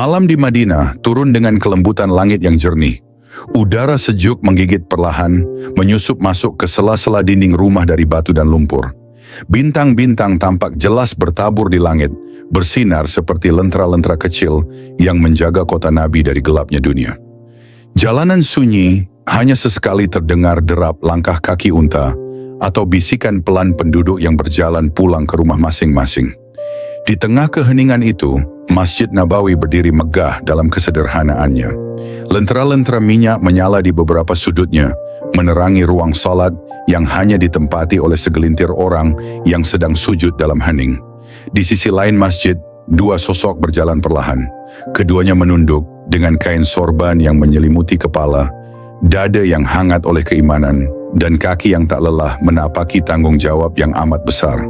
Malam di Madinah turun dengan kelembutan langit yang jernih. Udara sejuk menggigit perlahan, menyusup masuk ke sela-sela dinding rumah dari batu dan lumpur. Bintang-bintang tampak jelas bertabur di langit, bersinar seperti lentera-lentera kecil yang menjaga kota Nabi dari gelapnya dunia. Jalanan sunyi, hanya sesekali terdengar derap langkah kaki unta atau bisikan pelan penduduk yang berjalan pulang ke rumah masing-masing. Di tengah keheningan itu, Masjid Nabawi berdiri megah dalam kesederhanaannya. Lentera-lentera minyak menyala di beberapa sudutnya, menerangi ruang salat yang hanya ditempati oleh segelintir orang yang sedang sujud dalam hening. Di sisi lain masjid, dua sosok berjalan perlahan. Keduanya menunduk dengan kain sorban yang menyelimuti kepala, dada yang hangat oleh keimanan, dan kaki yang tak lelah menapaki tanggung jawab yang amat besar.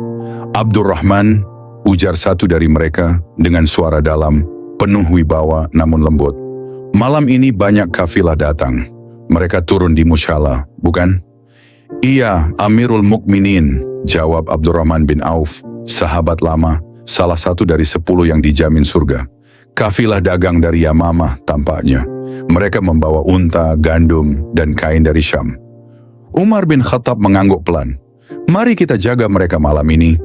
Abdurrahman, ujar satu dari mereka dengan suara dalam, penuh wibawa namun lembut. Malam ini banyak kafilah datang. Mereka turun di musyalah, bukan? Iya, Amirul Mukminin, jawab Abdurrahman bin Auf, sahabat lama, salah satu dari 10 yang dijamin surga. Kafilah dagang dari Yamamah tampaknya. Mereka membawa unta, gandum, dan kain dari Syam. Umar bin Khattab mengangguk pelan. Mari kita jaga mereka malam ini.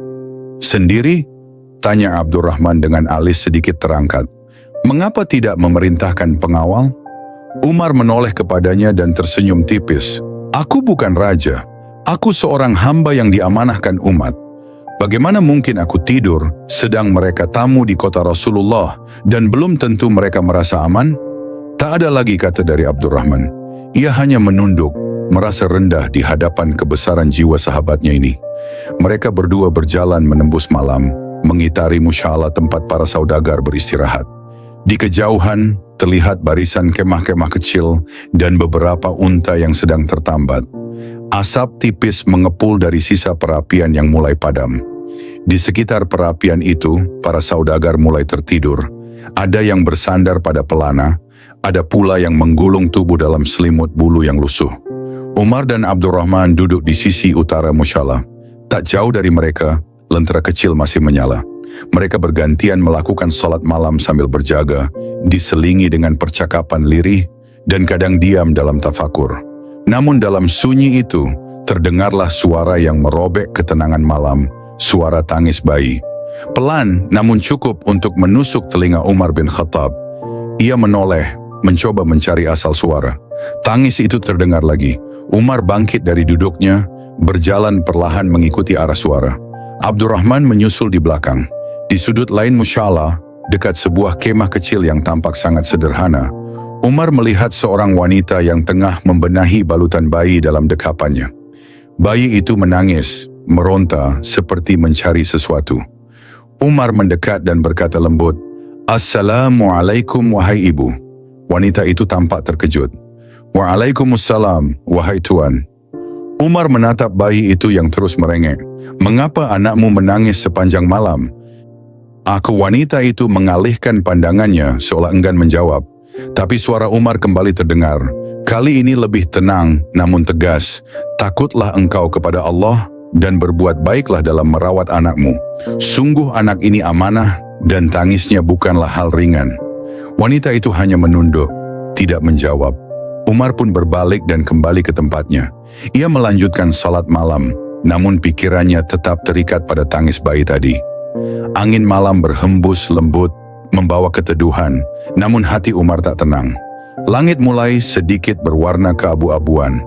Sendiri? Tanya Abdurrahman dengan alis sedikit terangkat. Mengapa tidak memerintahkan pengawal? Umar menoleh kepadanya dan tersenyum tipis. Aku bukan raja. Aku seorang hamba yang diamanahkan umat. Bagaimana mungkin aku tidur sedang mereka tamu di kota Rasulullah dan belum tentu mereka merasa aman? Tak ada lagi kata dari Abdurrahman. Ia hanya menunduk, merasa rendah di hadapan kebesaran jiwa sahabatnya ini. Mereka berdua berjalan menembus malam, mengitari musyalah tempat para saudagar beristirahat. Di kejauhan, terlihat barisan kemah-kemah kecil dan beberapa unta yang sedang tertambat. Asap tipis mengepul dari sisa perapian yang mulai padam. Di sekitar perapian itu, para saudagar mulai tertidur. Ada yang bersandar pada pelana, ada pula yang menggulung tubuh dalam selimut bulu yang lusuh. Umar dan Abdurrahman duduk di sisi utara musyalah. Tak jauh dari mereka, lentera kecil masih menyala. Mereka bergantian melakukan salat malam sambil berjaga, diselingi dengan percakapan lirih, dan kadang diam dalam tafakur. Namun dalam sunyi itu, terdengarlah suara yang merobek ketenangan malam, suara tangis bayi. Pelan, namun cukup untuk menusuk telinga Umar bin Khattab. Ia menoleh, mencoba mencari asal suara. Tangis itu terdengar lagi. Umar bangkit dari duduknya, berjalan perlahan mengikuti arah suara. Abdurrahman menyusul di belakang. Di sudut lain musyalah, dekat sebuah kemah kecil yang tampak sangat sederhana, Umar melihat seorang wanita yang tengah membenahi balutan bayi dalam dekapannya. Bayi itu menangis, meronta seperti mencari sesuatu. Umar mendekat dan berkata lembut, "Assalamualaikum wahai ibu." Wanita itu tampak terkejut. "Waalaikumsalam wahai tuan." Umar menatap bayi itu yang terus merengek. "Mengapa anakmu menangis sepanjang malam?" Wanita itu mengalihkan pandangannya seolah enggan menjawab. Tapi suara Umar kembali terdengar. Kali ini lebih tenang namun tegas. "Takutlah engkau kepada Allah dan berbuat baiklah dalam merawat anakmu. Sungguh anak ini amanah dan tangisnya bukanlah hal ringan." Wanita itu hanya menunduk, tidak menjawab. Umar pun berbalik dan kembali ke tempatnya. Ia melanjutkan salat malam, namun pikirannya tetap terikat pada tangis bayi tadi. Angin malam berhembus lembut, membawa keteduhan, namun hati Umar tak tenang. Langit mulai sedikit berwarna keabu-abuan,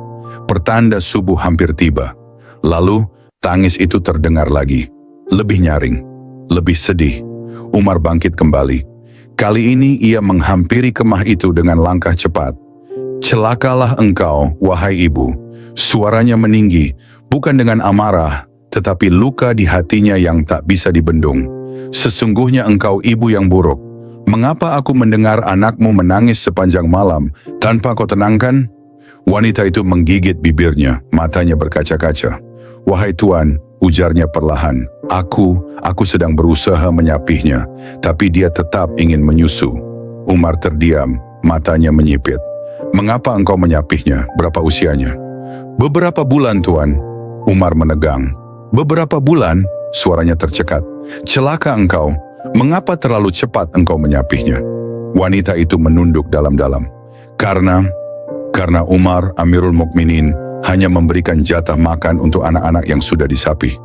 pertanda subuh hampir tiba. Lalu, tangis itu terdengar lagi, lebih nyaring, lebih sedih. Umar bangkit kembali. Kali ini ia menghampiri kemah itu dengan langkah cepat. "Celakalah engkau, wahai ibu." Suaranya meninggi, bukan dengan amarah, tetapi luka di hatinya yang tak bisa dibendung. "Sesungguhnya engkau ibu yang buruk. Mengapa aku mendengar anakmu menangis sepanjang malam tanpa kau tenangkan?" Wanita itu menggigit bibirnya, matanya berkaca-kaca. "Wahai tuan," ujarnya perlahan, Aku sedang berusaha menyapihnya, tapi dia tetap ingin menyusu." Umar terdiam, matanya menyipit. "Mengapa engkau menyapihnya? Berapa usianya?" "Beberapa bulan, tuan." Umar menegang. "Beberapa bulan?" Suaranya tercekat. "Celaka engkau. Mengapa terlalu cepat engkau menyapihnya?" Wanita itu menunduk dalam-dalam. Karena Umar Amirul Mukminin hanya memberikan jatah makan untuk anak-anak yang sudah disapi.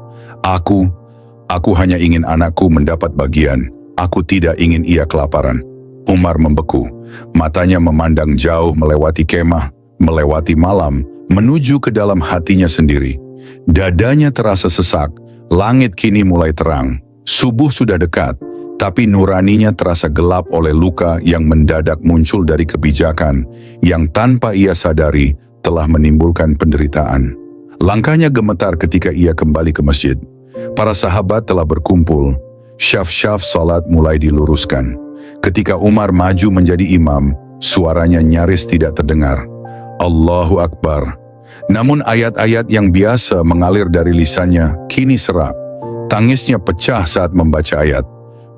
Aku hanya ingin anakku mendapat bagian. Aku tidak ingin ia kelaparan. Umar membeku. Matanya memandang jauh melewati kemah, melewati malam, menuju ke dalam hatinya sendiri. Dadanya terasa sesak. Langit kini mulai terang. Subuh sudah dekat. Tapi nuraninya terasa gelap oleh luka yang mendadak muncul dari kebijakan yang tanpa ia sadari telah menimbulkan penderitaan. Langkahnya gemetar ketika ia kembali ke masjid. Para sahabat telah berkumpul. Syaf-syaf salat mulai diluruskan. Ketika Umar maju menjadi imam, suaranya nyaris tidak terdengar. Allahu Akbar. Namun ayat-ayat yang biasa mengalir dari lisannya kini serak. Tangisnya pecah saat membaca ayat.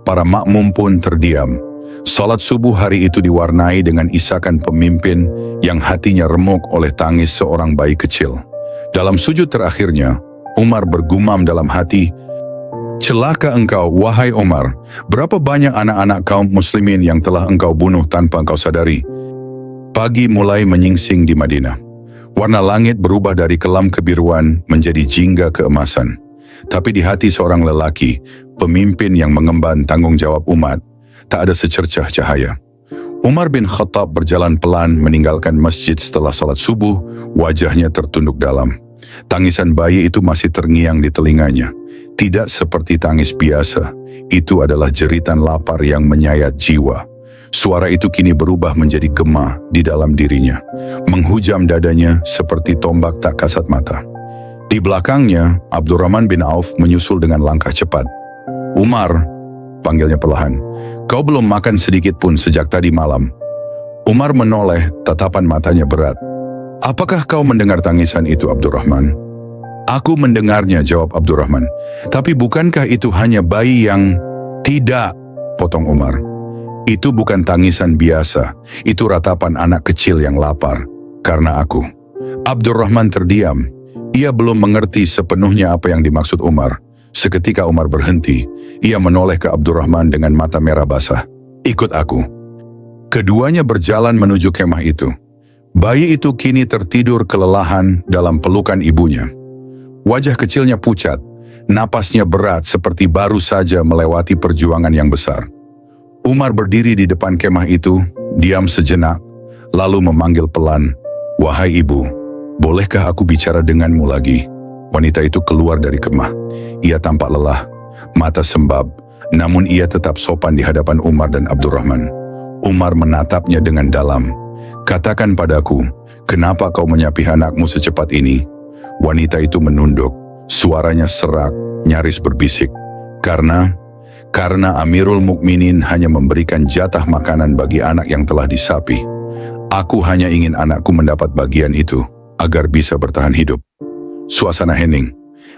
Para makmum pun terdiam. Salat subuh hari itu diwarnai dengan isakan pemimpin yang hatinya remuk oleh tangis seorang bayi kecil. Dalam sujud terakhirnya, Umar bergumam dalam hati, "Celaka engkau, wahai Umar, berapa banyak anak-anak kaum muslimin yang telah engkau bunuh tanpa engkau sadari." Pagi mulai menyingsing di Madinah. Warna langit berubah dari kelam kebiruan menjadi jingga keemasan. Tapi di hati seorang lelaki, pemimpin yang mengemban tanggung jawab umat, tak ada secercah cahaya. Umar bin Khattab berjalan pelan meninggalkan masjid setelah salat subuh, wajahnya tertunduk dalam. Tangisan bayi itu masih terngiang di telinganya. Tidak seperti tangis biasa, itu adalah jeritan lapar yang menyayat jiwa. Suara itu kini berubah menjadi gema di dalam dirinya, menghujam dadanya seperti tombak tak kasat mata. Di belakangnya, Abdurrahman bin Auf menyusul dengan langkah cepat. "Umar," panggilnya perlahan, "kau belum makan sedikit pun sejak tadi malam." Umar menoleh, tatapan matanya berat. "Apakah kau mendengar tangisan itu, Abdurrahman?" "Aku mendengarnya," jawab Abdurrahman. "Tapi bukankah itu hanya bayi yang..." "Tidak," potong Umar. "Itu bukan tangisan biasa, itu ratapan anak kecil yang lapar. Karena aku." Abdurrahman terdiam. Ia belum mengerti sepenuhnya apa yang dimaksud Umar. Seketika Umar berhenti. Ia menoleh ke Abdurrahman dengan mata merah basah. "Ikut aku." Keduanya berjalan menuju kemah itu. Bayi itu kini tertidur kelelahan dalam pelukan ibunya. Wajah kecilnya pucat, napasnya berat seperti baru saja melewati perjuangan yang besar. Umar berdiri di depan kemah itu, diam sejenak, lalu memanggil pelan, "Wahai ibu, bolehkah aku bicara denganmu lagi?" Wanita itu keluar dari kemah. Ia tampak lelah, mata sembab, namun ia tetap sopan di hadapan Umar dan Abdurrahman. Umar menatapnya dengan dalam. "Katakan padaku, kenapa kau menyapih anakmu secepat ini?" Wanita itu menunduk, suaranya serak, nyaris berbisik. Karena Amirul Mukminin hanya memberikan jatah makanan bagi anak yang telah disapi. Aku hanya ingin anakku mendapat bagian itu, agar bisa bertahan hidup." Suasana hening.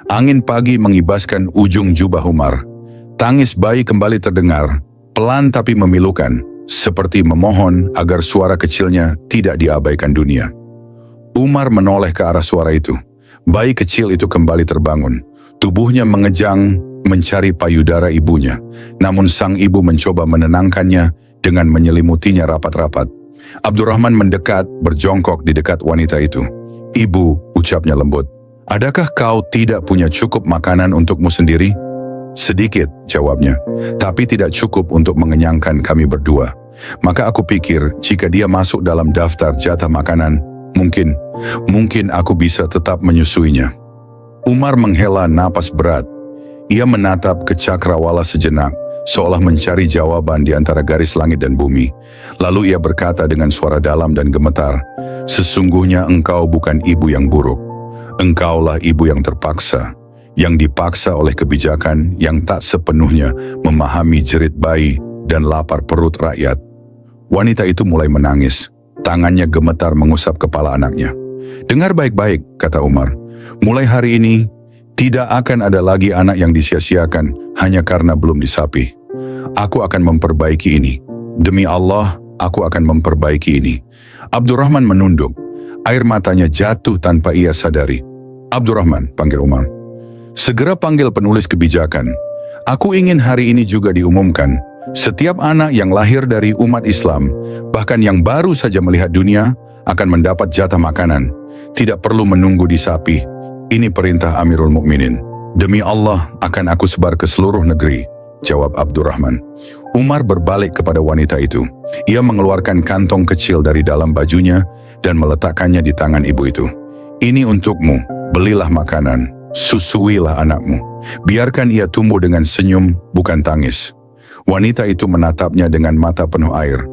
Angin pagi mengibaskan ujung jubah Umar. Tangis bayi kembali terdengar, pelan tapi memilukan, seperti memohon agar suara kecilnya tidak diabaikan dunia. Umar menoleh ke arah suara itu. Bayi kecil itu kembali terbangun. Tubuhnya mengejang mencari payudara ibunya. Namun sang ibu mencoba menenangkannya dengan menyelimutinya rapat-rapat. Abdurrahman mendekat, berjongkok di dekat wanita itu. "Ibu," ucapnya lembut, "adakah kau tidak punya cukup makanan untukmu sendiri?" "Sedikit," jawabnya, "tapi tidak cukup untuk mengenyangkan kami berdua. Maka aku pikir jika dia masuk dalam daftar jatah makanan, mungkin aku bisa tetap menyusuinya." Umar menghela napas berat. Ia menatap ke cakrawala sejenak, seolah mencari jawaban di antara garis langit dan bumi. Lalu ia berkata dengan suara dalam dan gemetar, "Sesungguhnya engkau bukan ibu yang buruk. Engkaulah ibu yang terpaksa, yang dipaksa oleh kebijakan yang tak sepenuhnya memahami jerit bayi dan lapar perut rakyat." Wanita itu mulai menangis. Tangannya gemetar mengusap kepala anaknya. "Dengar baik-baik," kata Umar. "Mulai hari ini, tidak akan ada lagi anak yang disia-siakan hanya karena belum disapi. Aku akan memperbaiki ini. Demi Allah, aku akan memperbaiki ini." Abdurrahman menunduk. Air matanya jatuh tanpa ia sadari. "Abdurrahman," panggil Umar. "Segera panggil penulis kebijakan. Aku ingin hari ini juga diumumkan Setiap anak yang lahir dari umat Islam, bahkan yang baru saja melihat dunia, akan mendapat jatah makanan. Tidak perlu menunggu di sapi. Ini perintah Amirul Mukminin. Demi Allah, akan aku sebar ke seluruh negeri, jawab Abdurrahman. Umar berbalik kepada wanita itu. Ia mengeluarkan kantong kecil dari dalam bajunya dan meletakkannya di tangan ibu itu. Ini untukmu, belilah makanan, susuilah anakmu. Biarkan ia tumbuh dengan senyum, bukan tangis. Wanita itu menatapnya dengan mata penuh air.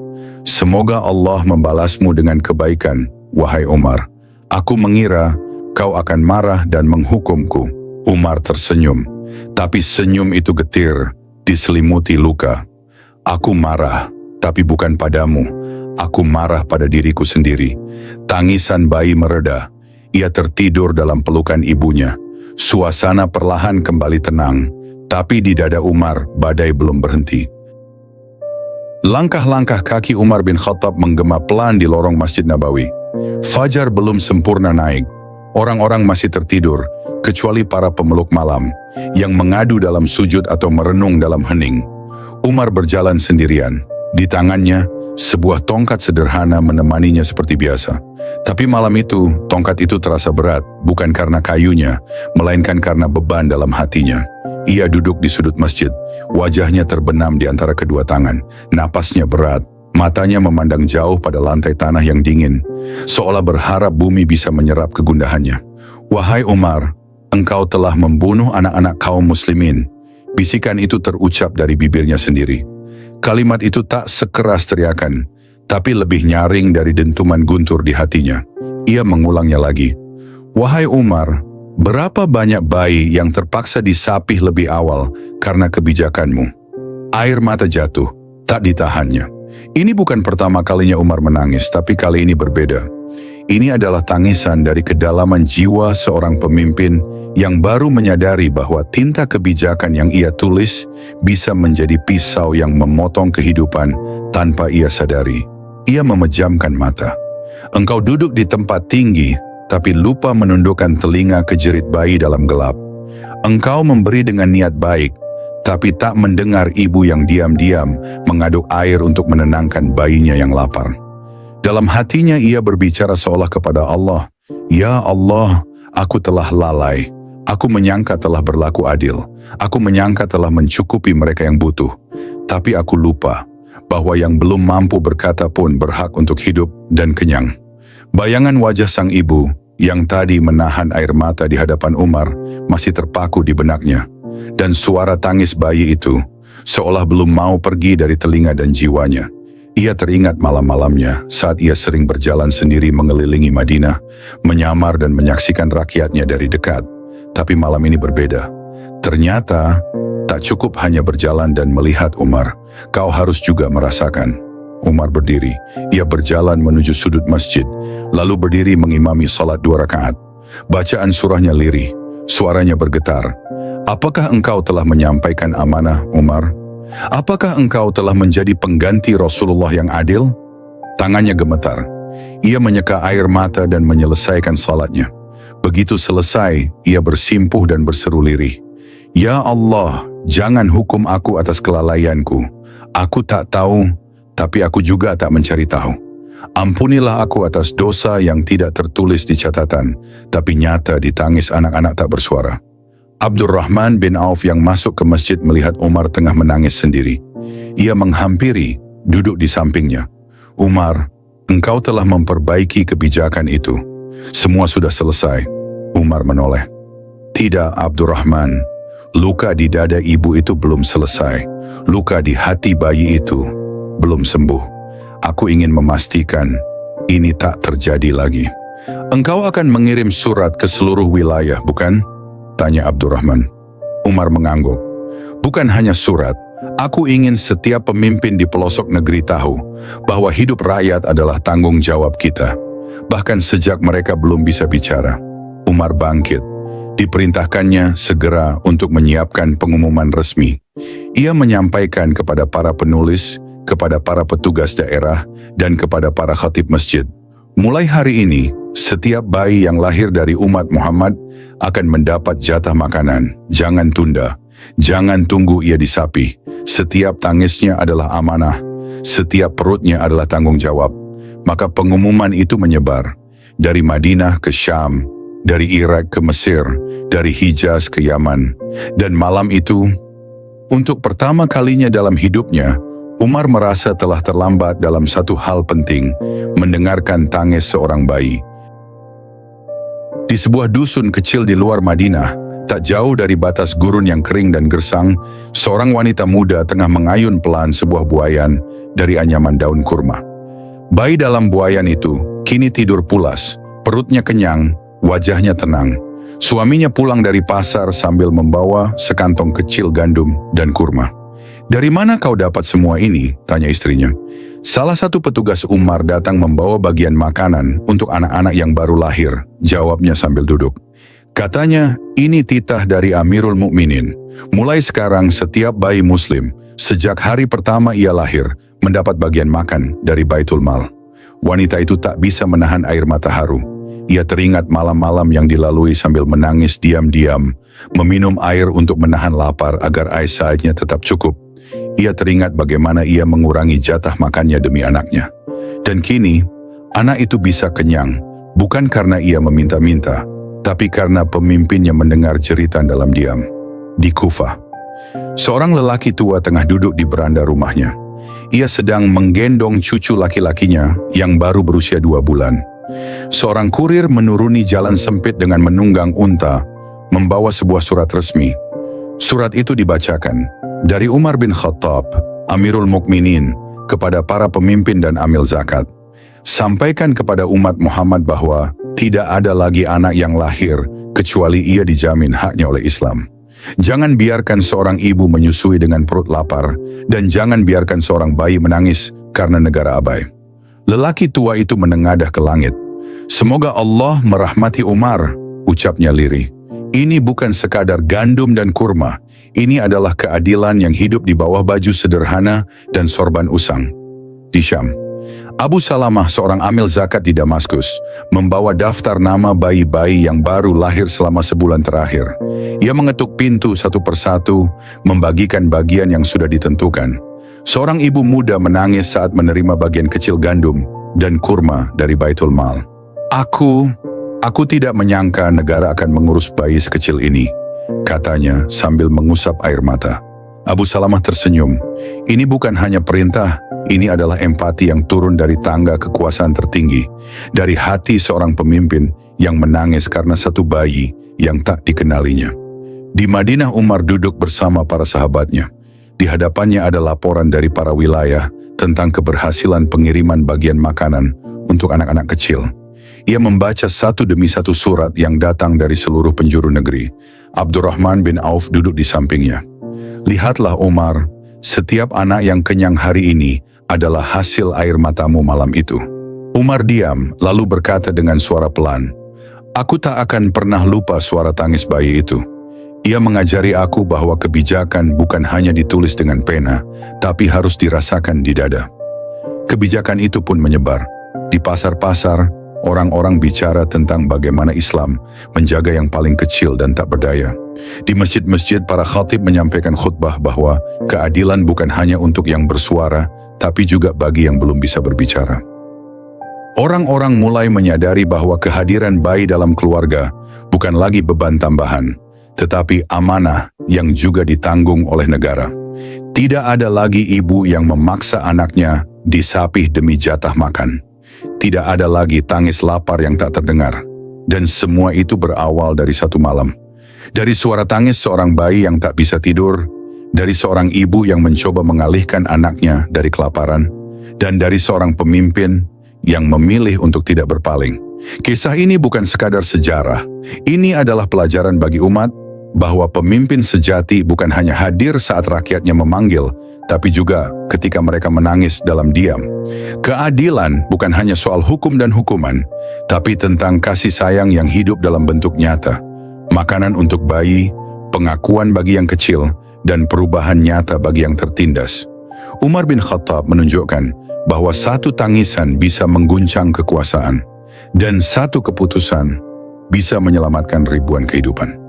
Semoga Allah membalasmu dengan kebaikan, wahai Umar. Aku mengira kau akan marah dan menghukumku. Umar tersenyum, tapi senyum itu getir, diselimuti luka. Aku marah, tapi bukan padamu. Aku marah pada diriku sendiri. Tangisan bayi mereda. Ia tertidur dalam pelukan ibunya. Suasana perlahan kembali tenang. Tapi di dada Umar, badai belum berhenti. Langkah-langkah kaki Umar bin Khattab menggema pelan di lorong Masjid Nabawi. Fajar belum sempurna naik. Orang-orang masih tertidur, kecuali para pemeluk malam, yang mengadu dalam sujud atau merenung dalam hening. Umar berjalan sendirian. Di tangannya, sebuah tongkat sederhana menemaninya seperti biasa. Tapi malam itu, tongkat itu terasa berat, bukan karena kayunya, melainkan karena beban dalam hatinya. Ia duduk di sudut masjid, wajahnya terbenam di antara kedua tangan, napasnya berat, matanya memandang jauh pada lantai tanah yang dingin, seolah berharap bumi bisa menyerap kegundahannya. Wahai Umar, engkau telah membunuh anak-anak kaum muslimin. Bisikan itu terucap dari bibirnya sendiri. Kalimat itu tak sekeras teriakan, tapi lebih nyaring dari dentuman guntur di hatinya. Ia mengulangnya lagi. Wahai Umar, berapa banyak bayi yang terpaksa disapih lebih awal karena kebijakanmu? Air mata jatuh, tak ditahannya. Ini bukan pertama kalinya Umar menangis, tapi kali ini berbeda. Ini adalah tangisan dari kedalaman jiwa seorang pemimpin yang baru menyadari bahwa tinta kebijakan yang ia tulis bisa menjadi pisau yang memotong kehidupan tanpa ia sadari. Ia memejamkan mata. Engkau duduk di tempat tinggi, tapi lupa menundukkan telinga ke jerit bayi dalam gelap. Engkau memberi dengan niat baik, tapi tak mendengar ibu yang diam-diam mengaduk air untuk menenangkan bayinya yang lapar. Dalam hatinya ia berbicara seolah kepada Allah, "Ya Allah, aku telah lalai. Aku menyangka telah berlaku adil. Aku menyangka telah mencukupi mereka yang butuh. Tapi aku lupa bahwa yang belum mampu berkata pun berhak untuk hidup dan kenyang." Bayangan wajah sang ibu yang tadi menahan air mata di hadapan Umar masih terpaku di benaknya. Dan suara tangis bayi itu seolah belum mau pergi dari telinga dan jiwanya. Ia teringat malam-malamnya saat ia sering berjalan sendiri mengelilingi Madinah, menyamar dan menyaksikan rakyatnya dari dekat. Tapi malam ini berbeda. Ternyata tak cukup hanya berjalan dan melihat Umar. Kau harus juga merasakan. Umar berdiri. Ia berjalan menuju sudut masjid, lalu berdiri mengimami salat 2 rakaat. Bacaan surahnya lirih, suaranya bergetar. Apakah engkau telah menyampaikan amanah, Umar? Apakah engkau telah menjadi pengganti Rasulullah yang adil? Tangannya gemetar. Ia menyeka air mata dan menyelesaikan salatnya. Begitu selesai, ia bersimpuh dan berseru lirih. Ya Allah, jangan hukum aku atas kelalaianku. Aku tak tahu, tapi aku juga tak mencari tahu. Ampunilah aku atas dosa yang tidak tertulis di catatan, tapi nyata di tangis anak-anak tak bersuara. Abdurrahman bin Auf yang masuk ke masjid melihat Umar tengah menangis sendiri. Ia menghampiri, duduk di sampingnya. Umar, engkau telah memperbaiki kebijakan itu. Semua sudah selesai. Umar menoleh. Tidak, Abdurrahman. Luka di dada ibu itu belum selesai. Luka di hati bayi itu belum sembuh. Aku ingin memastikan ini tak terjadi lagi. Engkau akan mengirim surat ke seluruh wilayah, bukan? Tanya Abdurrahman. Umar mengangguk. Bukan hanya surat, aku ingin setiap pemimpin di pelosok negeri tahu bahwa hidup rakyat adalah tanggung jawab kita. Bahkan sejak mereka belum bisa bicara. Umar bangkit. Diperintahkannya segera untuk menyiapkan pengumuman resmi. Ia menyampaikan kepada para penulis, kepada para petugas daerah, dan kepada para khatib masjid. Mulai hari ini, setiap bayi yang lahir dari umat Muhammad akan mendapat jatah makanan. Jangan tunda. Jangan tunggu ia disapi. Setiap tangisnya adalah amanah. Setiap perutnya adalah tanggung jawab. Maka pengumuman itu menyebar. Dari Madinah ke Syam, dari Irak ke Mesir, dari Hijaz ke Yaman. Dan malam itu, untuk pertama kalinya dalam hidupnya, Umar merasa telah terlambat dalam satu hal penting, mendengarkan tangis seorang bayi. Di sebuah dusun kecil di luar Madinah, tak jauh dari batas gurun yang kering dan gersang, seorang wanita muda tengah mengayun pelan sebuah buayan dari anyaman daun kurma. Bayi dalam buayan itu kini tidur pulas, perutnya kenyang, wajahnya tenang. Suaminya pulang dari pasar sambil membawa sekantong kecil gandum dan kurma. "Dari mana kau dapat semua ini?" tanya istrinya. "Salah satu petugas Umar datang membawa bagian makanan untuk anak-anak yang baru lahir," jawabnya sambil duduk. Katanya, "Ini titah dari Amirul Mukminin. Mulai sekarang setiap bayi muslim, sejak hari pertama ia lahir, mendapat bagian makan dari Baitul Mal." Wanita itu tak bisa menahan air mata haru. Ia teringat malam-malam yang dilalui sambil menangis diam-diam, meminum air untuk menahan lapar agar airnya tetap cukup. Ia teringat bagaimana ia mengurangi jatah makannya demi anaknya. Dan kini, anak itu bisa kenyang, bukan karena ia meminta-minta, tapi karena pemimpinnya mendengar jeritan dalam diam. Di Kufah, seorang lelaki tua tengah duduk di beranda rumahnya. Ia sedang menggendong cucu laki-lakinya yang baru berusia 2 bulan. Seorang kurir menuruni jalan sempit dengan menunggang unta, membawa sebuah surat resmi. Surat itu dibacakan dari Umar bin Khattab, Amirul Mukminin, kepada para pemimpin dan amil zakat. "Sampaikan kepada umat Muhammad bahwa tidak ada lagi anak yang lahir kecuali ia dijamin haknya oleh Islam. Jangan biarkan seorang ibu menyusui dengan perut lapar, dan jangan biarkan seorang bayi menangis karena negara abai." Lelaki tua itu menengadah ke langit. "Semoga Allah merahmati Umar," ucapnya lirih. "Ini bukan sekadar gandum dan kurma. Ini adalah keadilan yang hidup di bawah baju sederhana dan sorban usang." Di Syam, Abu Salamah, seorang amil zakat di Damaskus, membawa daftar nama bayi-bayi yang baru lahir selama sebulan terakhir. Ia mengetuk pintu satu persatu, membagikan bagian yang sudah ditentukan. Seorang ibu muda menangis saat menerima bagian kecil gandum dan kurma dari Baitul Mal. Aku tidak menyangka negara akan mengurus bayi sekecil ini," katanya sambil mengusap air mata. Abu Salamah tersenyum. Ini bukan hanya perintah, ini adalah empati yang turun dari tangga kekuasaan tertinggi, dari hati seorang pemimpin yang menangis karena satu bayi yang tak dikenalinya. Di Madinah, Umar duduk bersama para sahabatnya. Di hadapannya ada laporan dari para wilayah tentang keberhasilan pengiriman bagian makanan untuk anak-anak kecil. Ia membaca satu demi satu surat yang datang dari seluruh penjuru negeri. Abdurrahman bin Auf duduk di sampingnya. "Lihatlah Umar, setiap anak yang kenyang hari ini adalah hasil air matamu malam itu." Umar diam, lalu berkata dengan suara pelan, "Aku tak akan pernah lupa suara tangis bayi itu. Ia mengajari aku bahwa kebijakan bukan hanya ditulis dengan pena, tapi harus dirasakan di dada." Kebijakan itu pun menyebar. Di pasar-pasar, orang-orang bicara tentang bagaimana Islam menjaga yang paling kecil dan tak berdaya. Di masjid-masjid, para khatib menyampaikan khutbah bahwa keadilan bukan hanya untuk yang bersuara, tapi juga bagi yang belum bisa berbicara. Orang-orang mulai menyadari bahwa kehadiran bayi dalam keluarga bukan lagi beban tambahan, tetapi amanah yang juga ditanggung oleh negara. Tidak ada lagi ibu yang memaksa anaknya disapih demi jatah makan. Tidak ada lagi tangis lapar yang tak terdengar. Dan semua itu berawal dari satu malam. Dari suara tangis seorang bayi yang tak bisa tidur, dari seorang ibu yang mencoba mengalihkan anaknya dari kelaparan, dan dari seorang pemimpin yang memilih untuk tidak berpaling. Kisah ini bukan sekadar sejarah. Ini adalah pelajaran bagi umat bahwa pemimpin sejati bukan hanya hadir saat rakyatnya memanggil, tapi juga ketika mereka menangis dalam diam. Keadilan bukan hanya soal hukum dan hukuman, tapi tentang kasih sayang yang hidup dalam bentuk nyata. Makanan untuk bayi, pengakuan bagi yang kecil, dan perubahan nyata bagi yang tertindas. Umar bin Khattab menunjukkan bahwa satu tangisan bisa mengguncang kekuasaan, dan satu keputusan bisa menyelamatkan ribuan kehidupan.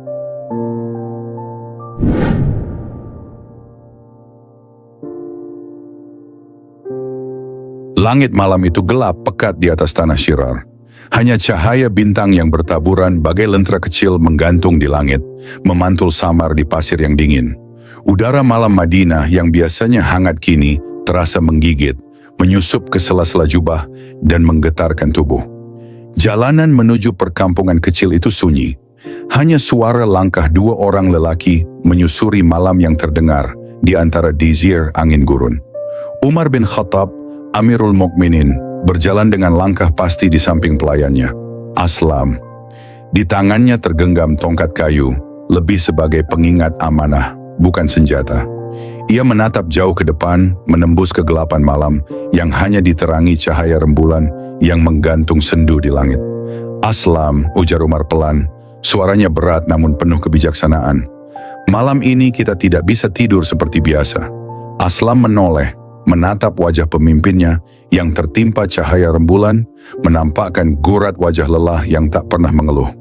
Langit malam itu gelap pekat di atas tanah Syirar. Hanya cahaya bintang yang bertaburan bagai lentera kecil menggantung di langit, memantul samar di pasir yang dingin. Udara malam Madinah yang biasanya hangat kini terasa menggigit, menyusup ke sela-sela jubah dan menggetarkan tubuh. Jalanan menuju perkampungan kecil itu sunyi. Hanya suara langkah dua orang lelaki menyusuri malam yang terdengar di antara dizir angin gurun. Umar bin Khattab, Amirul Mukminin, berjalan dengan langkah pasti di samping pelayannya, Aslam. Di tangannya tergenggam tongkat kayu, lebih sebagai pengingat amanah, bukan senjata. Ia menatap jauh ke depan, menembus kegelapan malam yang hanya diterangi cahaya rembulan yang menggantung sendu di langit. Aslam, ujar Umar pelan, suaranya berat namun penuh kebijaksanaan. Malam ini kita tidak bisa tidur seperti biasa. Aslam menoleh, menatap wajah pemimpinnya yang tertimpa cahaya rembulan, menampakkan gurat wajah lelah yang tak pernah mengeluh.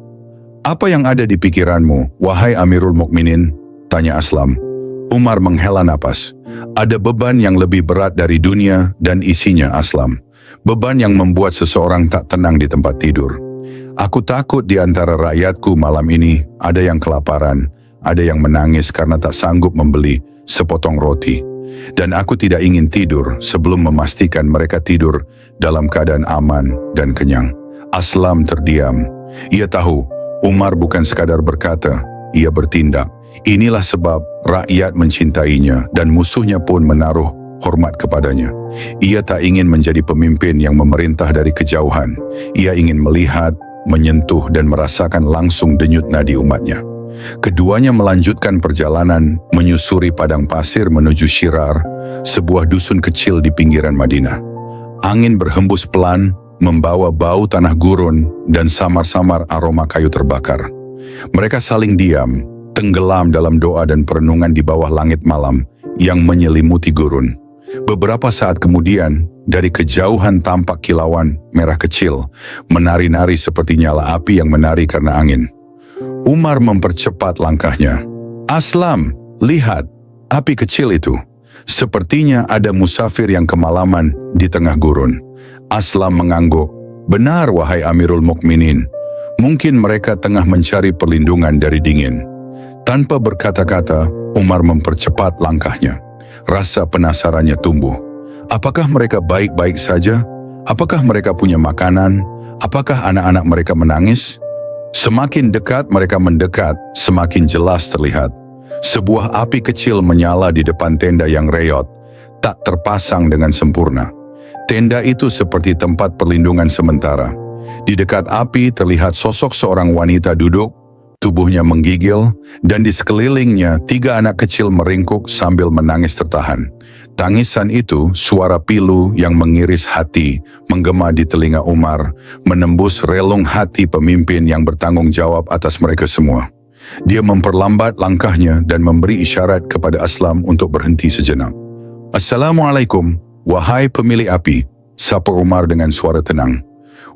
"Apa yang ada di pikiranmu, wahai Amirul Mukminin?" tanya Aslam. Umar menghela napas. "Ada beban yang lebih berat dari dunia dan isinya, Aslam. Beban yang membuat seseorang tak tenang di tempat tidur. Aku takut di antara rakyatku malam ini ada yang kelaparan, ada yang menangis karena tak sanggup membeli sepotong roti. Dan aku tidak ingin tidur sebelum memastikan mereka tidur dalam keadaan aman dan kenyang." Aslam terdiam. Ia tahu Umar bukan sekadar berkata, ia bertindak. Inilah sebab rakyat mencintainya dan musuhnya pun menaruh hormat kepadanya. Ia tak ingin menjadi pemimpin yang memerintah dari kejauhan. Ia ingin melihat, menyentuh dan merasakan langsung denyut nadi umatnya. Keduanya melanjutkan perjalanan menyusuri padang pasir menuju Syirar, sebuah dusun kecil di pinggiran Madinah. Angin berhembus pelan, membawa bau tanah gurun dan samar-samar aroma kayu terbakar. Mereka saling diam, tenggelam dalam doa dan perenungan di bawah langit malam yang menyelimuti gurun. Beberapa saat kemudian, dari kejauhan tampak kilauan merah kecil, menari-nari seperti nyala api yang menari karena angin. Umar mempercepat langkahnya. "Aslam, lihat, api kecil itu. Sepertinya ada musafir yang kemalaman di tengah gurun." Aslam mengangguk. "Benar, wahai Amirul Mukminin. Mungkin mereka tengah mencari perlindungan dari dingin." Tanpa berkata-kata, Umar mempercepat langkahnya. Rasa penasarannya tumbuh. Apakah mereka baik-baik saja? Apakah mereka punya makanan? Apakah anak-anak mereka menangis? Semakin dekat mereka mendekat, semakin jelas terlihat. Sebuah api kecil menyala di depan tenda yang reot, tak terpasang dengan sempurna. Tenda itu seperti tempat perlindungan sementara. Di dekat api terlihat sosok seorang wanita duduk, tubuhnya menggigil, dan di sekelilingnya 3 anak kecil meringkuk sambil menangis tertahan. Tangisan itu, suara pilu yang mengiris hati, menggema di telinga Umar, menembus relung hati pemimpin yang bertanggung jawab atas mereka semua. Dia memperlambat langkahnya dan memberi isyarat kepada Aslam untuk berhenti sejenak. "Assalamualaikum, wahai pemilik api," sapa Umar dengan suara tenang.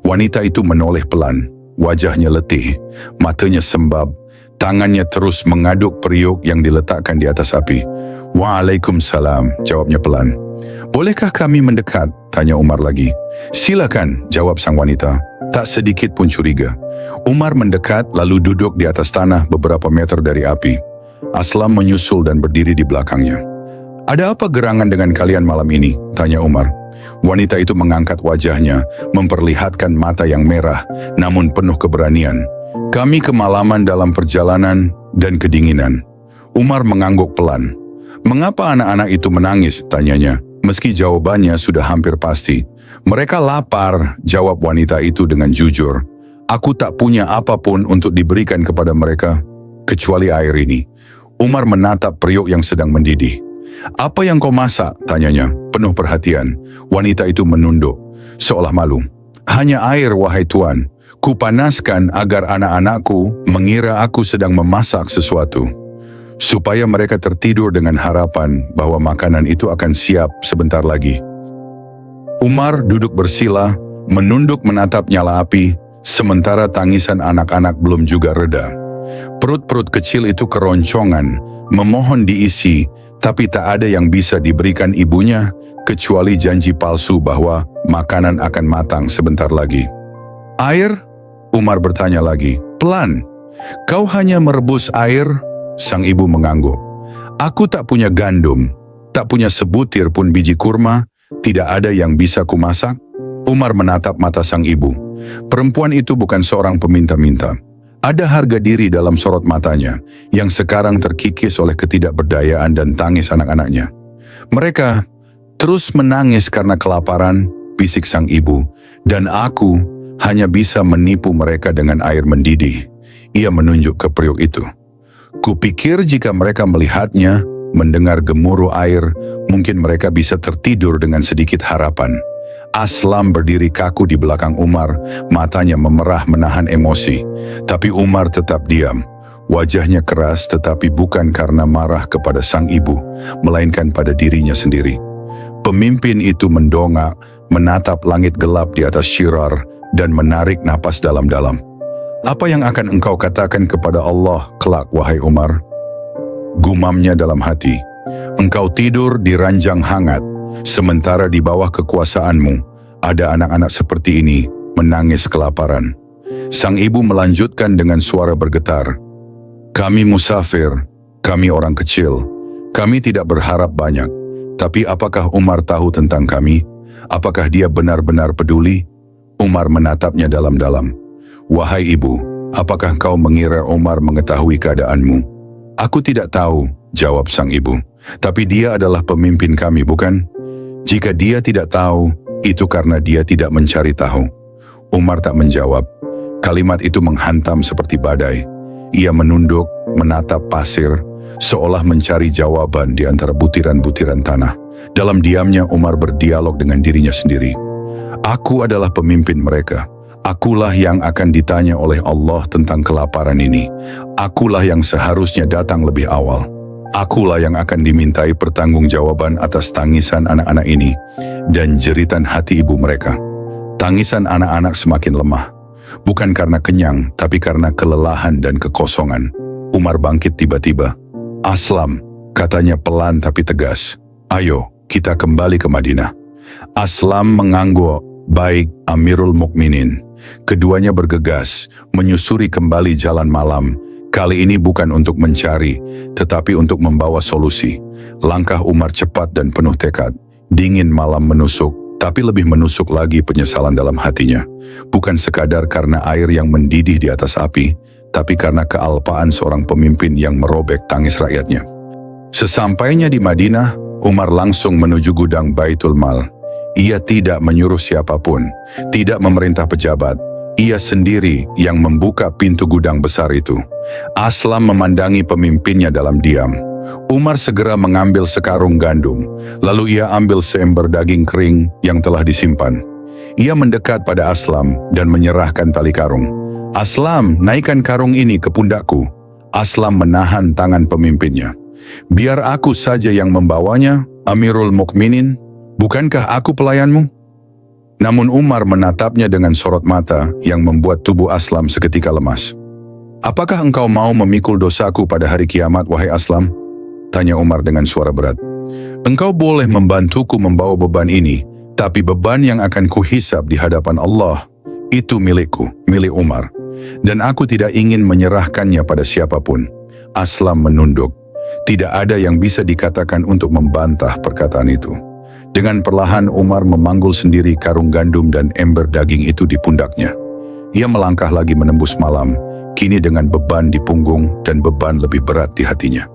Wanita itu menoleh pelan, wajahnya letih, matanya sembab, tangannya terus mengaduk periuk yang diletakkan di atas api. "Waalaikumsalam," jawabnya pelan. "Bolehkah kami mendekat?" tanya Umar lagi. "Silakan," jawab sang wanita, tak sedikit pun curiga. Umar mendekat lalu duduk di atas tanah beberapa meter dari api. Aslam menyusul dan berdiri di belakangnya. "Ada apa gerangan dengan kalian malam ini?" tanya Umar. Wanita itu mengangkat wajahnya, memperlihatkan mata yang merah, namun penuh keberanian. "Kami kemalaman dalam perjalanan dan kedinginan." Umar mengangguk pelan. "Mengapa anak-anak itu menangis?" tanyanya, meski jawabannya sudah hampir pasti. "Mereka lapar," jawab wanita itu dengan jujur. "Aku tak punya apapun untuk diberikan kepada mereka, kecuali air ini." Umar menatap periuk yang sedang mendidih. "Apa yang kau masak?" tanyanya, penuh perhatian. Wanita itu menunduk, seolah malu. "Hanya air, wahai tuan. Kupanaskan agar anak-anakku mengira aku sedang memasak sesuatu, supaya mereka tertidur dengan harapan bahwa makanan itu akan siap sebentar lagi." Umar duduk bersila, menunduk menatap nyala api, sementara tangisan anak-anak belum juga reda. Perut-perut kecil itu keroncongan, memohon diisi, Tapi tak ada yang bisa diberikan ibunya kecuali janji palsu bahwa makanan akan matang sebentar lagi. Air? Umar bertanya lagi. Pelan. Kau hanya merebus air? Sang ibu mengangguk. Aku tak punya gandum, tak punya sebutir pun biji kurma, tidak ada yang bisa kumasak. Umar menatap mata sang ibu. Perempuan itu bukan seorang peminta-minta. Ada harga diri dalam sorot matanya, yang sekarang terkikis oleh ketidakberdayaan dan tangis anak-anaknya. Mereka terus menangis karena kelaparan, bisik sang ibu, dan aku hanya bisa menipu mereka dengan air mendidih. Ia menunjuk ke periuk itu. Kupikir jika mereka melihatnya, mendengar gemuruh air, mungkin mereka bisa tertidur dengan sedikit harapan. Aslam berdiri kaku di belakang Umar, matanya memerah menahan emosi. Tapi Umar tetap diam. Wajahnya keras tetapi bukan karena marah kepada sang ibu, melainkan pada dirinya sendiri. Pemimpin itu mendongak, menatap langit gelap di atas Syirar, dan menarik napas dalam-dalam. Apa yang akan engkau katakan kepada Allah kelak, wahai Umar? Gumamnya dalam hati. Engkau tidur di ranjang hangat, sementara di bawah kekuasaanmu ada anak-anak seperti ini menangis kelaparan. Sang ibu melanjutkan dengan suara bergetar. Kami musafir, kami orang kecil, kami tidak berharap banyak. Tapi apakah Umar tahu tentang kami? Apakah dia benar-benar peduli? Umar menatapnya dalam-dalam. Wahai ibu, apakah kau mengira Umar mengetahui keadaanmu? Aku tidak tahu, jawab sang ibu. Tapi dia adalah pemimpin kami, bukan? Jika dia tidak tahu, itu karena dia tidak mencari tahu. Umar tak menjawab. Kalimat itu menghantam seperti badai. Ia menunduk, menatap pasir, seolah mencari jawaban di antara butiran-butiran tanah. Dalam diamnya Umar berdialog dengan dirinya sendiri. Aku adalah pemimpin mereka. Akulah yang akan ditanya oleh Allah tentang kelaparan ini. Akulah yang seharusnya datang lebih awal. Akulah yang akan dimintai pertanggungjawaban atas tangisan anak-anak ini dan jeritan hati ibu mereka. Tangisan anak-anak semakin lemah. Bukan karena kenyang, tapi karena kelelahan dan kekosongan. Umar bangkit tiba-tiba. Aslam, katanya pelan tapi tegas. Ayo, kita kembali ke Madinah. Aslam mengangguk. Baik, Amirul Mukminin. Keduanya bergegas, menyusuri kembali jalan malam. Kali ini bukan untuk mencari, tetapi untuk membawa solusi. Langkah Umar cepat dan penuh tekad. Dingin malam menusuk, tapi lebih menusuk lagi penyesalan dalam hatinya. Bukan sekadar karena air yang mendidih di atas api, tapi karena kealpaan seorang pemimpin yang merobek tangis rakyatnya. Sesampainya di Madinah, Umar langsung menuju gudang Baitul Mal. Ia tidak menyuruh siapapun, tidak memerintah pejabat. Ia sendiri yang membuka pintu gudang besar itu. Aslam memandangi pemimpinnya dalam diam. Umar segera mengambil sekarung gandum, lalu ia ambil seember daging kering yang telah disimpan. Ia mendekat pada Aslam dan menyerahkan tali karung. Aslam, naikkan karung ini ke pundakku. Aslam menahan tangan pemimpinnya. Biar aku saja yang membawanya, Amirul Mukminin. Bukankah aku pelayanmu? Namun Umar menatapnya dengan sorot mata yang membuat tubuh Aslam seketika lemas. Apakah engkau mau memikul dosaku pada hari kiamat, wahai Aslam? Tanya Umar dengan suara berat. Engkau boleh membantuku membawa beban ini, tapi beban yang akan kuhisab di hadapan Allah, itu milikku, milik Umar. Dan aku tidak ingin menyerahkannya pada siapapun. Aslam menunduk. Tidak ada yang bisa dikatakan untuk membantah perkataan itu. Dengan perlahan Umar memanggul sendiri karung gandum dan ember daging itu di pundaknya. Ia melangkah lagi menembus malam, kini dengan beban di punggung dan beban lebih berat di hatinya.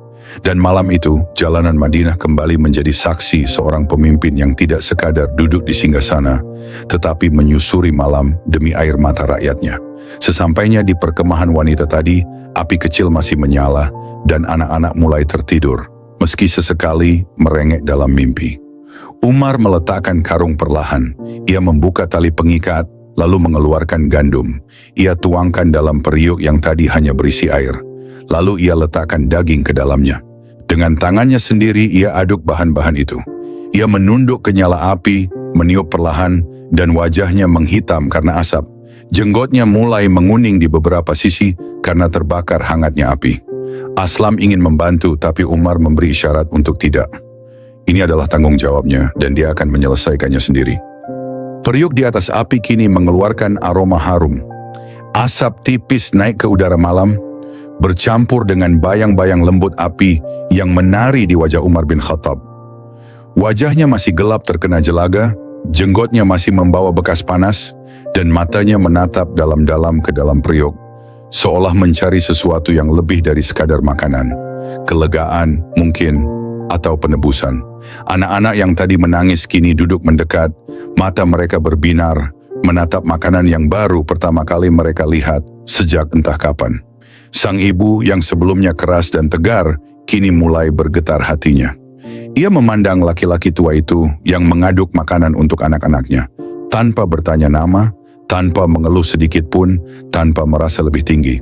Dan malam itu, jalanan Madinah kembali menjadi saksi seorang pemimpin yang tidak sekadar duduk di singgasana, tetapi menyusuri malam demi air mata rakyatnya. Sesampainya di perkemahan wanita tadi, api kecil masih menyala dan anak-anak mulai tertidur, meski sesekali merengek dalam mimpi. Umar meletakkan karung perlahan. Ia membuka tali pengikat, lalu mengeluarkan gandum. Ia tuangkan dalam periuk yang tadi hanya berisi air. Lalu ia letakkan daging ke dalamnya. Dengan tangannya sendiri ia aduk bahan-bahan itu. Ia menunduk ke nyala api, meniup perlahan, dan wajahnya menghitam karena asap. Jenggotnya mulai menguning di beberapa sisi karena terbakar hangatnya api. Aslam ingin membantu, tapi Umar memberi isyarat untuk tidak. Ini adalah tanggung jawabnya dan dia akan menyelesaikannya sendiri. Periuk di atas api kini mengeluarkan aroma harum. Asap tipis naik ke udara malam, bercampur dengan bayang-bayang lembut api yang menari di wajah Umar bin Khattab. Wajahnya masih gelap terkena jelaga, jenggotnya masih membawa bekas panas, dan matanya menatap dalam-dalam ke dalam periuk, seolah mencari sesuatu yang lebih dari sekadar makanan, kelegaan mungkin, atau penebusan. Anak-anak yang tadi menangis kini duduk mendekat, mata mereka berbinar, menatap makanan yang baru pertama kali mereka lihat sejak entah kapan. Sang ibu yang sebelumnya keras dan tegar, kini mulai bergetar hatinya. Ia memandang laki-laki tua itu yang mengaduk makanan untuk anak-anaknya, tanpa bertanya nama, tanpa mengeluh sedikit pun, tanpa merasa lebih tinggi.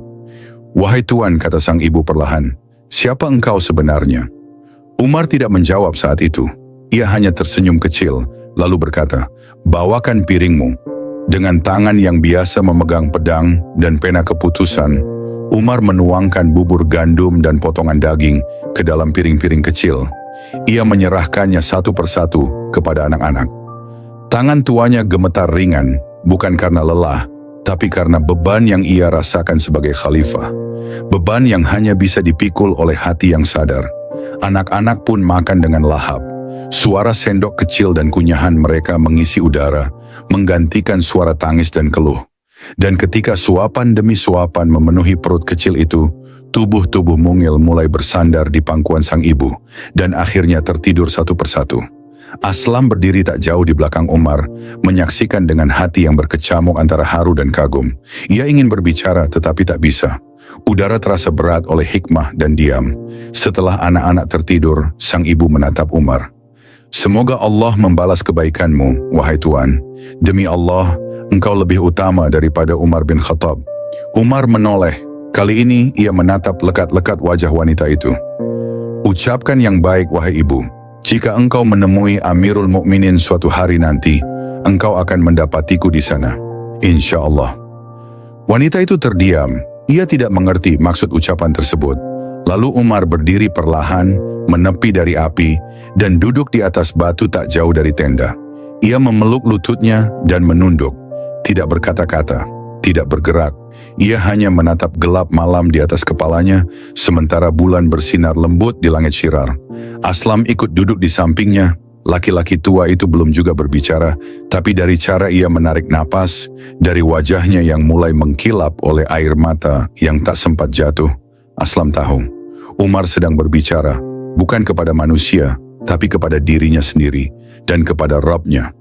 "Wahai Tuan," kata sang ibu perlahan, "siapa engkau sebenarnya?" Umar tidak menjawab saat itu. Ia hanya tersenyum kecil, lalu berkata, "Bawakan piringmu." Dengan tangan yang biasa memegang pedang dan pena keputusan, Umar menuangkan bubur gandum dan potongan daging ke dalam piring-piring kecil. Ia menyerahkannya satu persatu kepada anak-anak. Tangan tuanya gemetar ringan, bukan karena lelah, tapi karena beban yang ia rasakan sebagai khalifah. Beban yang hanya bisa dipikul oleh hati yang sadar. Anak-anak pun makan dengan lahap. Suara sendok kecil dan kunyahan mereka mengisi udara, menggantikan suara tangis dan keluh. Dan ketika suapan demi suapan memenuhi perut kecil itu, tubuh-tubuh mungil mulai bersandar di pangkuan sang ibu, dan akhirnya tertidur satu persatu. Aslam berdiri tak jauh di belakang Umar, menyaksikan dengan hati yang berkecamuk antara haru dan kagum. Ia ingin berbicara tetapi tak bisa. Udara terasa berat oleh hikmah dan diam. Setelah anak-anak tertidur, sang ibu menatap Umar. "Semoga Allah membalas kebaikanmu, wahai Tuan. Demi Allah, engkau lebih utama daripada Umar bin Khattab." Umar menoleh. Kali ini ia menatap lekat-lekat wajah wanita itu. "Ucapkan yang baik, wahai ibu. Jika engkau menemui Amirul Mukminin suatu hari nanti, engkau akan mendapatiku di sana. Insya Allah." Wanita itu terdiam. Ia tidak mengerti maksud ucapan tersebut. Lalu Umar berdiri perlahan, menepi dari api, dan duduk di atas batu tak jauh dari tenda. Ia memeluk lututnya dan menunduk, tidak berkata-kata, tidak bergerak. Ia hanya menatap gelap malam di atas kepalanya, sementara bulan bersinar lembut di langit syirar. Aslam ikut duduk di sampingnya. Laki-laki tua itu belum juga berbicara, tapi dari cara ia menarik napas, dari wajahnya yang mulai mengkilap oleh air mata yang tak sempat jatuh, Aslam tahu, Umar sedang berbicara, bukan kepada manusia, tapi kepada dirinya sendiri, dan kepada Rabb-Nya.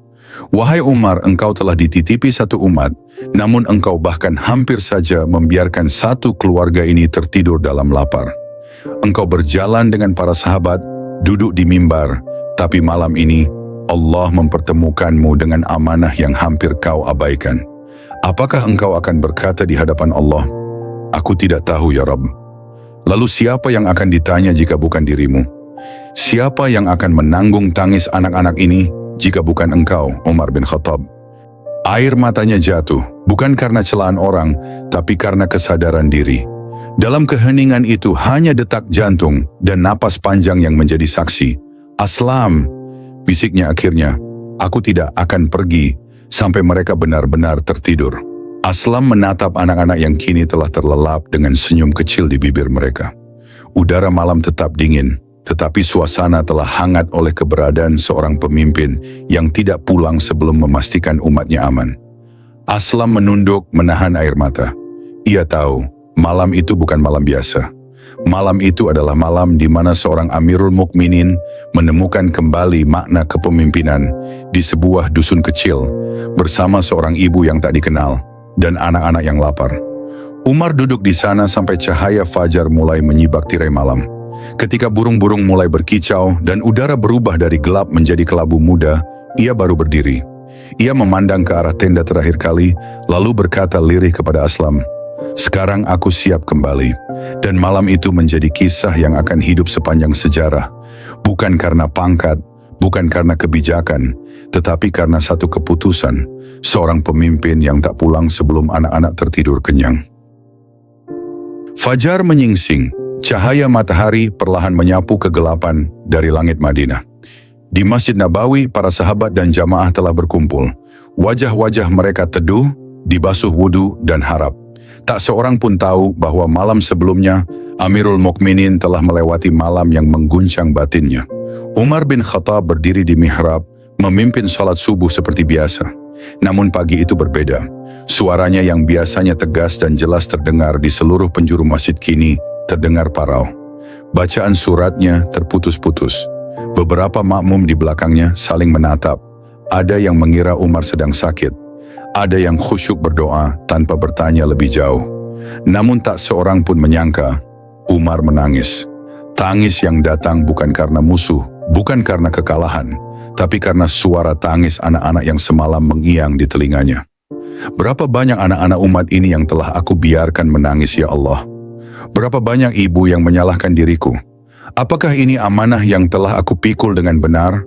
"Wahai Umar, engkau telah dititipi satu umat, namun engkau bahkan hampir saja membiarkan satu keluarga ini tertidur dalam lapar. Engkau berjalan dengan para sahabat, duduk di mimbar, tapi malam ini Allah mempertemukanmu dengan amanah yang hampir kau abaikan. Apakah engkau akan berkata di hadapan Allah, 'Aku tidak tahu ya Rabb'? Lalu siapa yang akan ditanya jika bukan dirimu? Siapa yang akan menanggung tangis anak-anak ini jika bukan engkau, Umar bin Khattab?" Air matanya jatuh, bukan karena celaan orang, tapi karena kesadaran diri. Dalam keheningan itu hanya detak jantung dan napas panjang yang menjadi saksi. "Aslam," bisiknya akhirnya, "aku tidak akan pergi sampai mereka benar-benar tertidur." Aslam menatap anak-anak yang kini telah terlelap dengan senyum kecil di bibir mereka. Udara malam tetap dingin, tetapi suasana telah hangat oleh keberadaan seorang pemimpin yang tidak pulang sebelum memastikan umatnya aman. Aslam menunduk menahan air mata. Ia tahu, malam itu bukan malam biasa. Malam itu adalah malam di mana seorang Amirul Mukminin menemukan kembali makna kepemimpinan di sebuah dusun kecil bersama seorang ibu yang tak dikenal dan anak-anak yang lapar. Umar duduk di sana sampai cahaya fajar mulai menyibak tirai malam. Ketika burung-burung mulai berkicau dan udara berubah dari gelap menjadi kelabu muda, ia baru berdiri. Ia memandang ke arah tenda terakhir kali, lalu berkata lirih kepada Aslam, "Sekarang aku siap kembali." Dan malam itu menjadi kisah yang akan hidup sepanjang sejarah. Bukan karena pangkat, bukan karena kebijakan, tetapi karena satu keputusan, seorang pemimpin yang tak pulang sebelum anak-anak tertidur kenyang. Fajar menyingsing, Cahaya matahari perlahan menyapu kegelapan dari langit Madinah. Di Masjid Nabawi, para sahabat dan jamaah telah berkumpul. Wajah-wajah mereka teduh, dibasuh wudu dan harap. Tak seorang pun tahu bahwa malam sebelumnya, Amirul Mukminin telah melewati malam yang mengguncang batinnya. Umar bin Khattab berdiri di mihrab, memimpin sholat subuh seperti biasa. Namun pagi itu berbeda. Suaranya yang biasanya tegas dan jelas terdengar di seluruh penjuru masjid kini terdengar parau. Bacaan suratnya terputus-putus. Beberapa makmum di belakangnya saling menatap. Ada yang mengira Umar sedang sakit. Ada yang khusyuk berdoa tanpa bertanya lebih jauh. Namun tak seorang pun menyangka Umar menangis. Tangis yang datang bukan karena musuh, bukan karena kekalahan, tapi karena suara tangis anak-anak yang semalam mengiang di telinganya. Berapa banyak anak-anak umat ini yang telah aku biarkan menangis, ya Allah? Berapa banyak ibu yang menyalahkan diriku? Apakah ini amanah yang telah aku pikul dengan benar?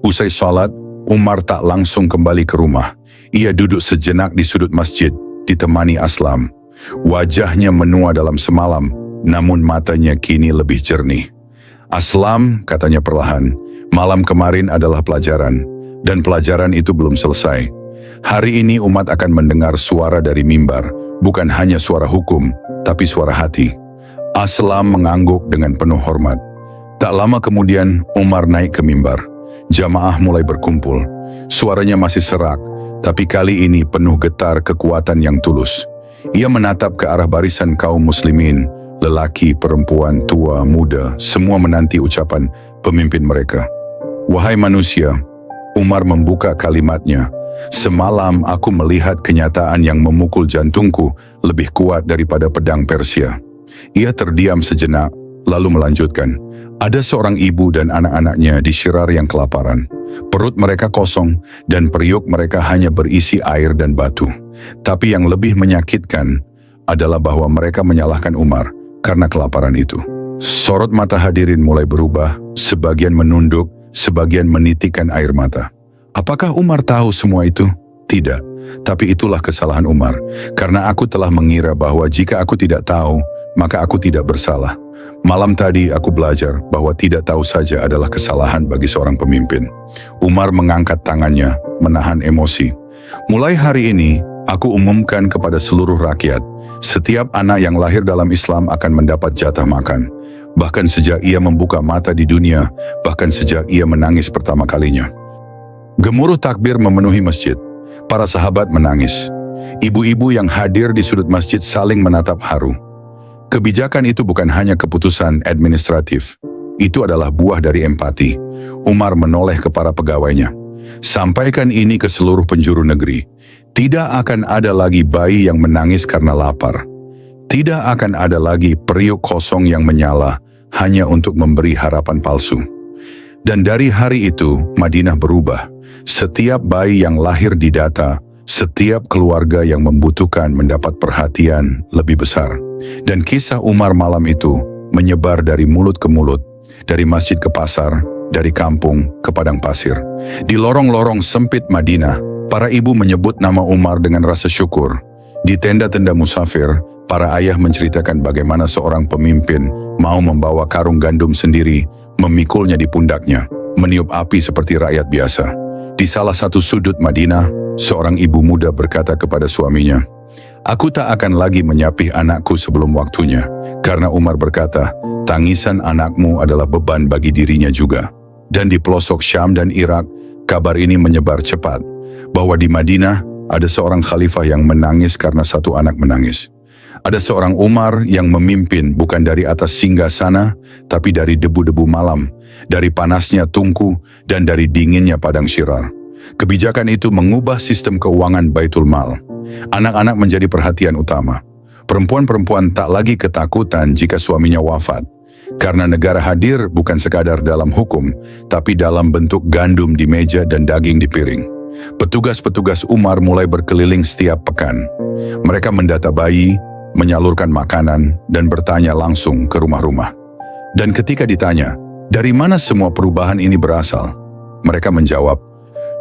Usai sholat, Umar tak langsung kembali ke rumah. Ia duduk sejenak di sudut masjid, ditemani Aslam. Wajahnya menua dalam semalam, namun matanya kini lebih jernih. Aslam, katanya perlahan, malam kemarin adalah pelajaran, dan pelajaran itu belum selesai. Hari ini umat akan mendengar suara dari mimbar, bukan hanya suara hukum, tapi suara hati. Aslam mengangguk dengan penuh hormat. Tak lama kemudian, Umar naik ke mimbar. Jamaah mulai berkumpul. Suaranya masih serak, tapi kali ini penuh getar kekuatan yang tulus. Ia menatap ke arah barisan kaum muslimin, lelaki, perempuan, tua, muda, semua menanti ucapan pemimpin mereka. Wahai manusia, Umar membuka kalimatnya. Semalam aku melihat kenyataan yang memukul jantungku lebih kuat daripada pedang Persia. Ia terdiam sejenak, lalu melanjutkan. Ada seorang ibu dan anak-anaknya di Syirar yang kelaparan. Perut mereka kosong dan periuk mereka hanya berisi air dan batu. Tapi yang lebih menyakitkan adalah bahwa mereka menyalahkan Umar karena kelaparan itu. Sorot mata hadirin mulai berubah, sebagian menunduk, sebagian menitikkan air mata. Apakah Umar tahu semua itu? Tidak, tapi itulah kesalahan Umar. Karena aku telah mengira bahwa jika aku tidak tahu, maka aku tidak bersalah. Malam tadi aku belajar bahwa tidak tahu saja adalah kesalahan bagi seorang pemimpin. Umar mengangkat tangannya, menahan emosi. Mulai hari ini, aku umumkan kepada seluruh rakyat, setiap anak yang lahir dalam Islam akan mendapat jatah makan. Bahkan sejak ia membuka mata di dunia, bahkan sejak ia menangis pertama kalinya. Gemuruh takbir memenuhi masjid. Para sahabat menangis. Ibu-ibu yang hadir di sudut masjid saling menatap haru. Kebijakan itu bukan hanya keputusan administratif. Itu adalah buah dari empati. Umar menoleh ke para pegawainya. Sampaikan ini ke seluruh penjuru negeri. Tidak akan ada lagi bayi yang menangis karena lapar. Tidak akan ada lagi periuk kosong yang menyala hanya untuk memberi harapan palsu. Dan dari hari itu, Madinah berubah. Setiap bayi yang lahir didata, setiap keluarga yang membutuhkan mendapat perhatian lebih besar. Dan kisah Umar malam itu menyebar dari mulut ke mulut, dari masjid ke pasar, dari kampung ke padang pasir. Di lorong-lorong sempit Madinah, para ibu menyebut nama Umar dengan rasa syukur. Di tenda-tenda musafir, para ayah menceritakan bagaimana seorang pemimpin mau membawa karung gandum sendiri, memikulnya di pundaknya, meniup api seperti rakyat biasa. Di salah satu sudut Madinah, seorang ibu muda berkata kepada suaminya, "Aku tak akan lagi menyapih anakku sebelum waktunya." Karena Umar berkata, tangisan anakmu adalah beban bagi dirinya juga. Dan di pelosok Syam dan Irak, kabar ini menyebar cepat, bahwa di Madinah ada seorang khalifah yang menangis karena satu anak menangis. Ada seorang Umar yang memimpin bukan dari atas singgasana, tapi dari debu-debu malam, dari panasnya tungku, dan dari dinginnya padang Syirar. Kebijakan itu mengubah sistem keuangan Baitul Mal. Anak-anak menjadi perhatian utama. Perempuan-perempuan tak lagi ketakutan jika suaminya wafat. Karena negara hadir bukan sekadar dalam hukum, tapi dalam bentuk gandum di meja dan daging di piring. Petugas-petugas Umar mulai berkeliling setiap pekan. Mereka mendata bayi, menyalurkan makanan, dan bertanya langsung ke rumah-rumah. Dan ketika ditanya, dari mana semua perubahan ini berasal? Mereka menjawab,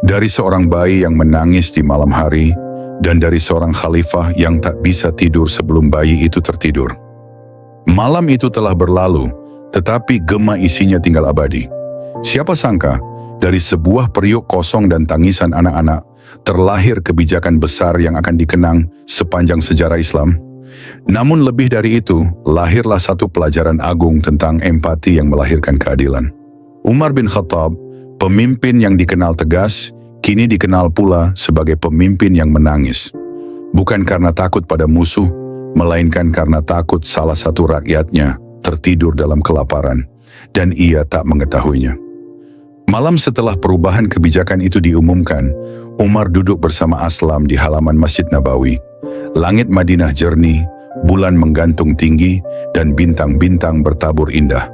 dari seorang bayi yang menangis di malam hari, dan dari seorang khalifah yang tak bisa tidur sebelum bayi itu tertidur. Malam itu telah berlalu, tetapi gema isinya tinggal abadi. Siapa sangka, dari sebuah periuk kosong dan tangisan anak-anak, terlahir kebijakan besar yang akan dikenang sepanjang sejarah Islam. Namun lebih dari itu, lahirlah satu pelajaran agung tentang empati yang melahirkan keadilan. Umar bin Khattab, pemimpin yang dikenal tegas, kini dikenal pula sebagai pemimpin yang menangis. Bukan karena takut pada musuh, melainkan karena takut salah satu rakyatnya tertidur dalam kelaparan, dan ia tak mengetahuinya. Malam setelah perubahan kebijakan itu diumumkan, Umar duduk bersama Aslam di halaman Masjid Nabawi. Langit Madinah jernih, bulan menggantung tinggi, dan bintang-bintang bertabur indah.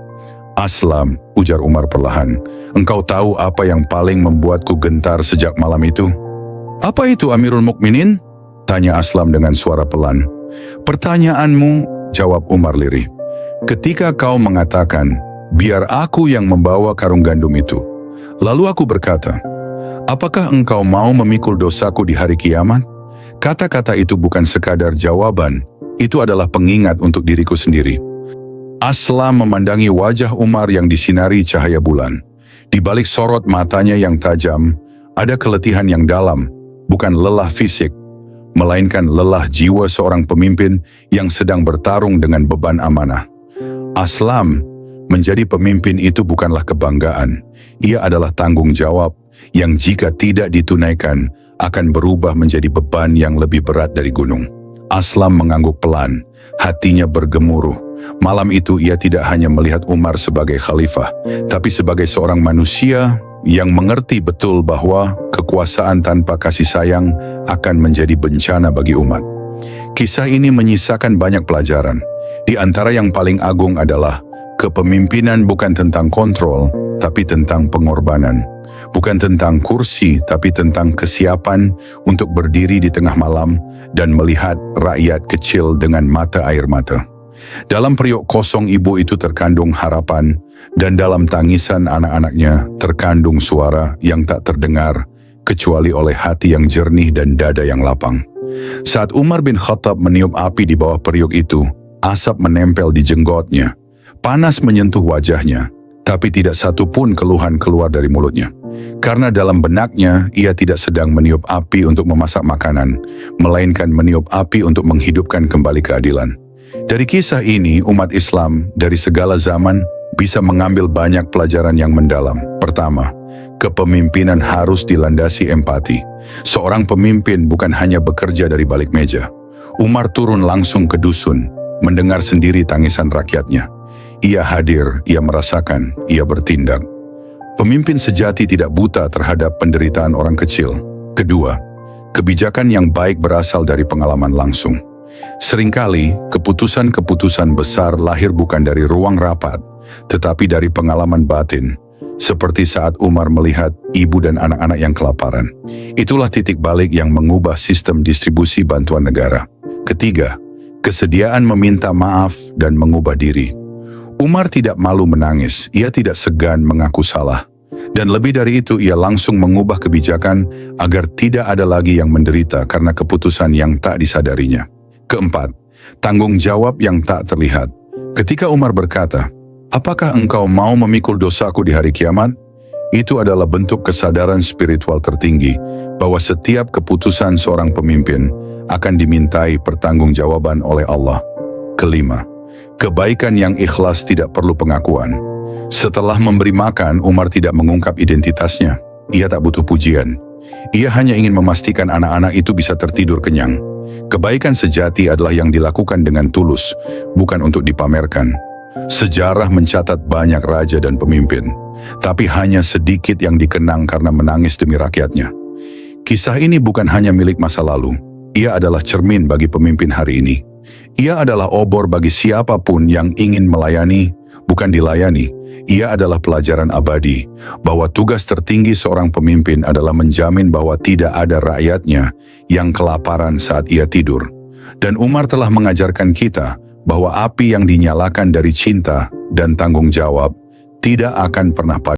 "Aslam," ujar Umar perlahan, "engkau tahu apa yang paling membuatku gentar sejak malam itu?" "Apa itu, Amirul Mukminin?" tanya Aslam dengan suara pelan. "Pertanyaanmu," jawab Umar lirih, "ketika kau mengatakan, 'Biar aku yang membawa karung gandum itu.' Lalu aku berkata, 'Apakah engkau mau memikul dosaku di hari kiamat?' Kata-kata itu bukan sekadar jawaban, itu adalah pengingat untuk diriku sendiri." Aslam memandangi wajah Umar yang disinari cahaya bulan. Di balik sorot matanya yang tajam, ada keletihan yang dalam, bukan lelah fisik, melainkan lelah jiwa seorang pemimpin yang sedang bertarung dengan beban amanah. Aslam, menjadi pemimpin itu bukanlah kebanggaan, ia adalah tanggung jawab yang jika tidak ditunaikan akan berubah menjadi beban yang lebih berat dari gunung. Aslam mengangguk pelan, hatinya bergemuruh. Malam itu ia tidak hanya melihat Umar sebagai khalifah, tapi sebagai seorang manusia yang mengerti betul bahwa kekuasaan tanpa kasih sayang akan menjadi bencana bagi umat. Kisah ini menyisakan banyak pelajaran. Di antara yang paling agung adalah kepemimpinan bukan tentang kontrol, tapi tentang pengorbanan. Bukan tentang kursi, tapi tentang kesiapan untuk berdiri di tengah malam dan melihat rakyat kecil dengan mata air mata. Dalam periuk kosong ibu itu terkandung harapan, dan dalam tangisan anak-anaknya terkandung suara yang tak terdengar, kecuali oleh hati yang jernih dan dada yang lapang. Saat Umar bin Khattab meniup api di bawah periuk itu, asap menempel di jenggotnya, panas menyentuh wajahnya, tapi tidak satu pun keluhan keluar dari mulutnya. Karena dalam benaknya, ia tidak sedang meniup api untuk memasak makanan, melainkan meniup api untuk menghidupkan kembali keadilan. Dari kisah ini, umat Islam dari segala zaman bisa mengambil banyak pelajaran yang mendalam. Pertama, kepemimpinan harus dilandasi empati. Seorang pemimpin bukan hanya bekerja dari balik meja. Umar turun langsung ke dusun, mendengar sendiri tangisan rakyatnya. Ia hadir, ia merasakan, ia bertindak. Pemimpin sejati tidak buta terhadap penderitaan orang kecil. Kedua, kebijakan yang baik berasal dari pengalaman langsung. Seringkali, keputusan-keputusan besar lahir bukan dari ruang rapat, tetapi dari pengalaman batin. Seperti saat Umar melihat ibu dan anak-anak yang kelaparan. Itulah titik balik yang mengubah sistem distribusi bantuan negara. Ketiga, kesediaan meminta maaf dan mengubah diri. Umar tidak malu menangis, ia tidak segan mengaku salah. Dan lebih dari itu, ia langsung mengubah kebijakan agar tidak ada lagi yang menderita karena keputusan yang tak disadarinya. Keempat, tanggung jawab yang tak terlihat. Ketika Umar berkata, "Apakah engkau mau memikul dosaku di hari kiamat?" Itu adalah bentuk kesadaran spiritual tertinggi bahwa setiap keputusan seorang pemimpin akan dimintai pertanggungjawaban oleh Allah. Kelima, kebaikan yang ikhlas tidak perlu pengakuan. Setelah memberi makan, Umar tidak mengungkap identitasnya. Ia tak butuh pujian. Ia hanya ingin memastikan anak-anak itu bisa tertidur kenyang. Kebaikan sejati adalah yang dilakukan dengan tulus, bukan untuk dipamerkan. Sejarah mencatat banyak raja dan pemimpin, tapi hanya sedikit yang dikenang karena menangis demi rakyatnya. Kisah ini bukan hanya milik masa lalu, ia adalah cermin bagi pemimpin hari ini. Ia adalah obor bagi siapapun yang ingin melayani, bukan dilayani. Ia adalah pelajaran abadi, bahwa tugas tertinggi seorang pemimpin adalah menjamin bahwa tidak ada rakyatnya yang kelaparan saat ia tidur. Dan Umar telah mengajarkan kita bahwa api yang dinyalakan dari cinta dan tanggung jawab tidak akan pernah padam.